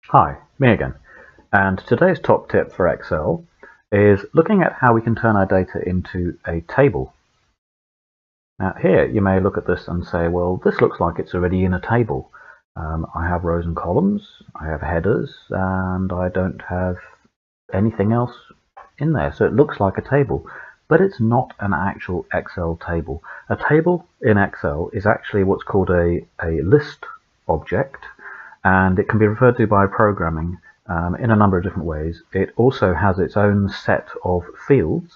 Hi, me again. And today's top tip for Excel is looking at how we can turn our data into a table. Now here you may look at this and say, well, this looks like it's already in a table. I have rows and columns, I have headers, and I don't have anything else in there. So it looks like a table, but it's not an actual Excel table. A table in Excel is actually what's called a list object, and it can be referred to by programming in a number of different ways. It also has its own set of fields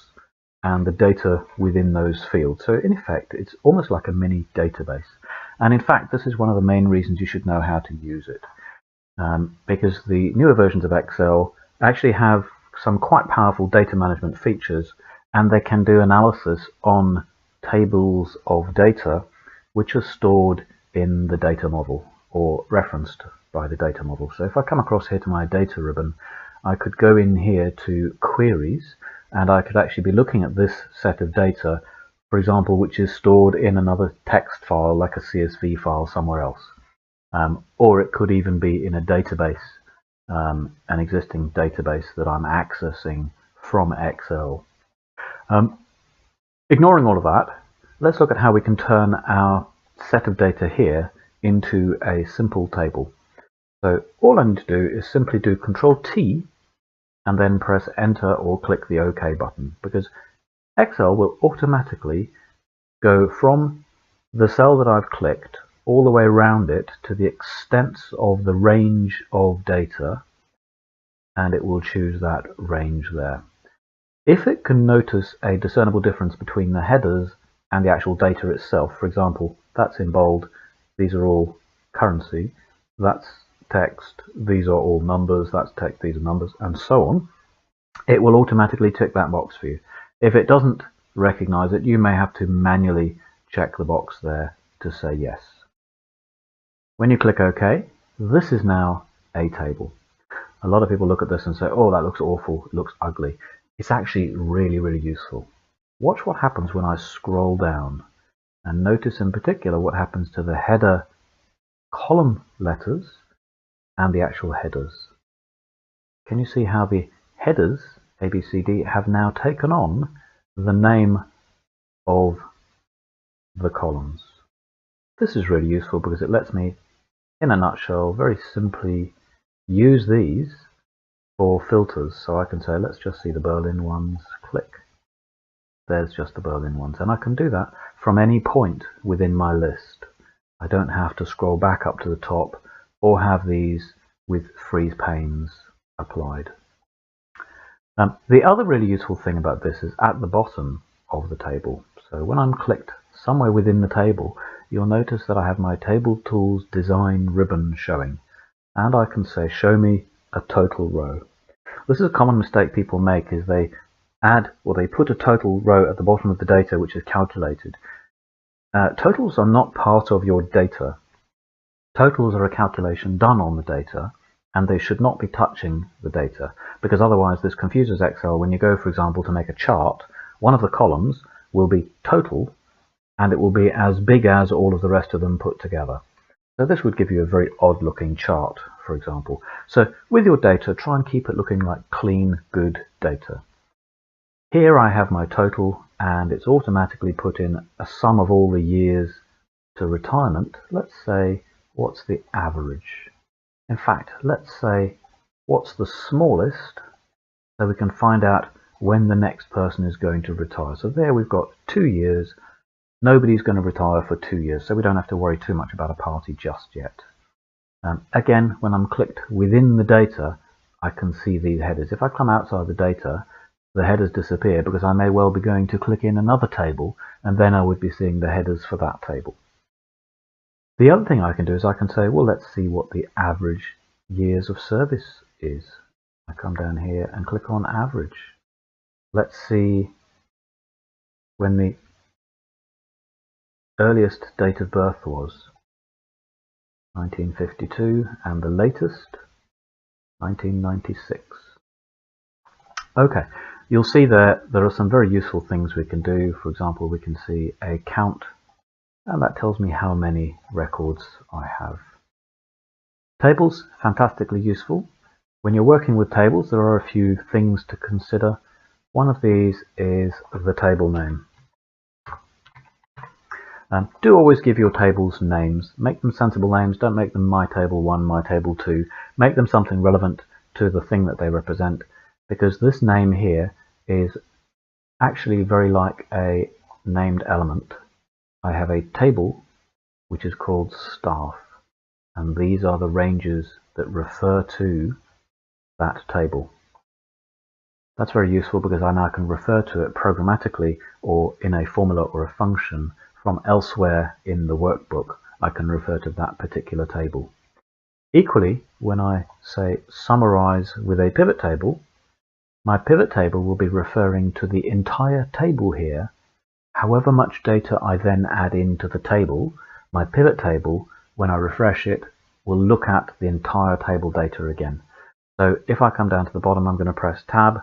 and the data within those fields. So in effect, it's almost like a mini database. And in fact, this is one of the main reasons you should know how to use it, because the newer versions of Excel actually have some quite powerful data management features, and they can do analysis on tables of data which are stored in the data model or referenced by the data model. So if I come across here to my data ribbon, I could go in here to queries, and I could actually be looking at this set of data, for example, which is stored in another text file like a CSV file somewhere else. Or it could even be in a database, an existing database that I'm accessing from Excel. Ignoring all of that, let's look at how we can turn our set of data here into a simple table. So all I need to do is simply do Control T and then press Enter or click the OK button, because Excel will automatically go from the cell that I've clicked all the way around it to the extent of the range of data, and it will choose that range there. If it can notice a discernible difference between the headers and the actual data itself, for example, that's in bold, these are all currency, that's text, these are all numbers, that's text, these are numbers, and so on, it will automatically tick that box for you. If it doesn't recognize it, you may have to manually check the box there to say yes. When you click OK, this is now a table. A lot of people look at this and say, oh, that looks awful, it looks ugly. It's actually really, really useful. Watch what happens when I scroll down, and notice in particular what happens to the header column letters and the actual headers. Can you see how the headers, A, B, C, D, have now taken on the name of the columns? This is really useful because it lets me, in a nutshell, very simply use these for filters. So I can say, let's just see the Berlin ones, click. There's just the Berlin ones, and I can do that from any point within my list. I don't have to scroll back up to the top or have these with freeze panes applied. The other really useful thing about this is at the bottom of the table. So when I'm clicked somewhere within the table, you'll notice that I have my Table Tools Design ribbon showing, and I can say show me a total row. This is a common mistake people make, is they add or they put a total row at the bottom of the data which is calculated. Totals are not part of your data. Totals are a calculation done on the data, and they should not be touching the data, because otherwise this confuses Excel. When you go, for example, to make a chart, one of the columns will be total, and it will be as big as all of the rest of them put together. So this would give you a very odd looking chart, for example. So with your data, try and keep it looking like clean, good data. Here I have my total, and it's automatically put in a sum of all the years to retirement. Let's say, what's the average? In fact, let's say, what's the smallest, so we can find out when the next person is going to retire. So there we've got 2 years. Nobody's going to retire for 2 years, so we don't have to worry too much about a party just yet. Again, when I'm clicked within the data, I can see these headers. If I come outside the data, the headers disappear, because I may well be going to click in another table, and then I would be seeing the headers for that table. The other thing I can do is I can say, well, let's see what the average years of service is. I come down here and click on average. Let's see when the earliest date of birth was, 1952, and the latest, 1996. Okay, you'll see there are some very useful things we can do. For example, we can see a count, and that tells me how many records I have. Tables, fantastically useful. When you're working with tables, there are a few things to consider. One of these is the table name. Do always give your tables names. Make them sensible names. Don't make them my table 1, my table 2. Make them something relevant to the thing that they represent, because this name here is actually very like a named element. I have a table which is called staff, and these are the ranges that refer to that table. That's very useful because I now can refer to it programmatically or in a formula or a function from elsewhere in the workbook. I can refer to that particular table. Equally, when I say summarize with a pivot table, my pivot table will be referring to the entire table here. However much data I then add into the table, my pivot table, when I refresh it, will look at the entire table data again. So if I come down to the bottom, I'm going to press Tab,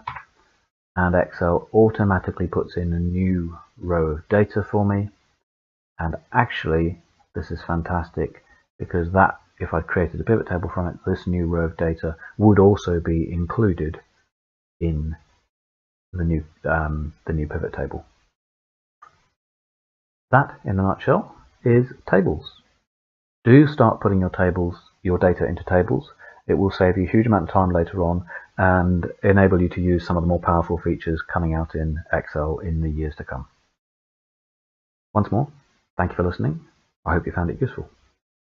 and Excel automatically puts in a new row of data for me. And actually, this is fantastic, because that, if I created a pivot table from it, this new row of data would also be included in the new pivot table. That, in a nutshell, is tables. Do start putting your data into tables. It will save you a huge amount of time later on and enable you to use some of the more powerful features coming out in Excel in the years to come. Once more, thank you for listening. I hope you found it useful.